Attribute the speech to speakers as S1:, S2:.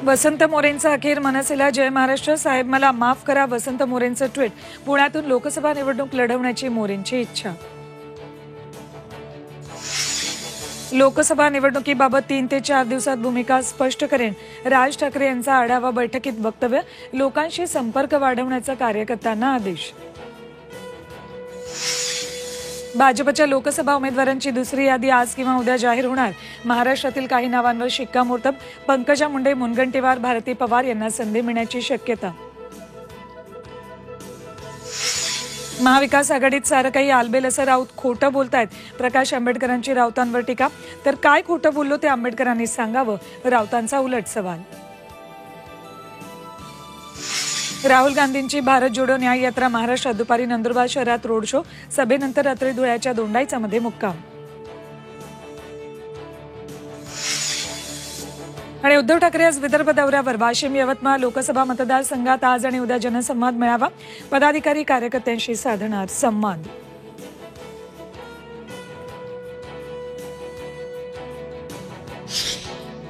S1: वसंत मोरेंचा अखेर मनसेला जय महाराष्ट्र. साहेब मला माफ करा. वसंत मोरेंचं ट्विट. पुण्यातून लोकसभा निवडणूक लढवण्याची मोरेंची इच्छा. लोकसभा निवडणुकीबाबत 3 ते 4 दिवसात भूमिका स्पष्ट करेन. राज ठाकरे यांचा आढावा बैठकीत वक्तव्य. लोकांशी संपर्क वाढवण्याचा कार्यकर्त्यांना आदेश. भाजपच्या लोकसभा उमेदवारांची दुसरी यादी आज किंवा उद्या जाहीर होणार. महाराष्ट्रातील काही नावांवर शिक्कामोर्तब. पंकजा मुंडे, मुनगंटीवार, भारती पवार यांना संधी मिळण्याची शक्यता. महाविकास आघाडीत सारं काही आलबेल असं राऊत खोटं बोलतायत. प्रकाश आंबेडकरांची राऊतांवर टीका. तर काय खोटं बोललो ते आंबेडकरांनी सांगावं, राऊतांचा उलट सवाल. राहुल गांधींची भारत जोडो न्याय यात्रा महाराष्ट्रात. दुपारी नंदुरबार शहरात रोड शो. सभेनंतर रात्री धुळ्याच्या दोंडाईचामध्ये मुक्काम. आणि उद्धव ठाकरे आज विदर्भ दौऱ्यावर. वाशिम, यवतमाळ लोकसभा मतदारसंघात आज आणि उद्या जनसंवाद मेळावा. पदाधिकारी कार्यकर्त्यांशी साधणार संवाद.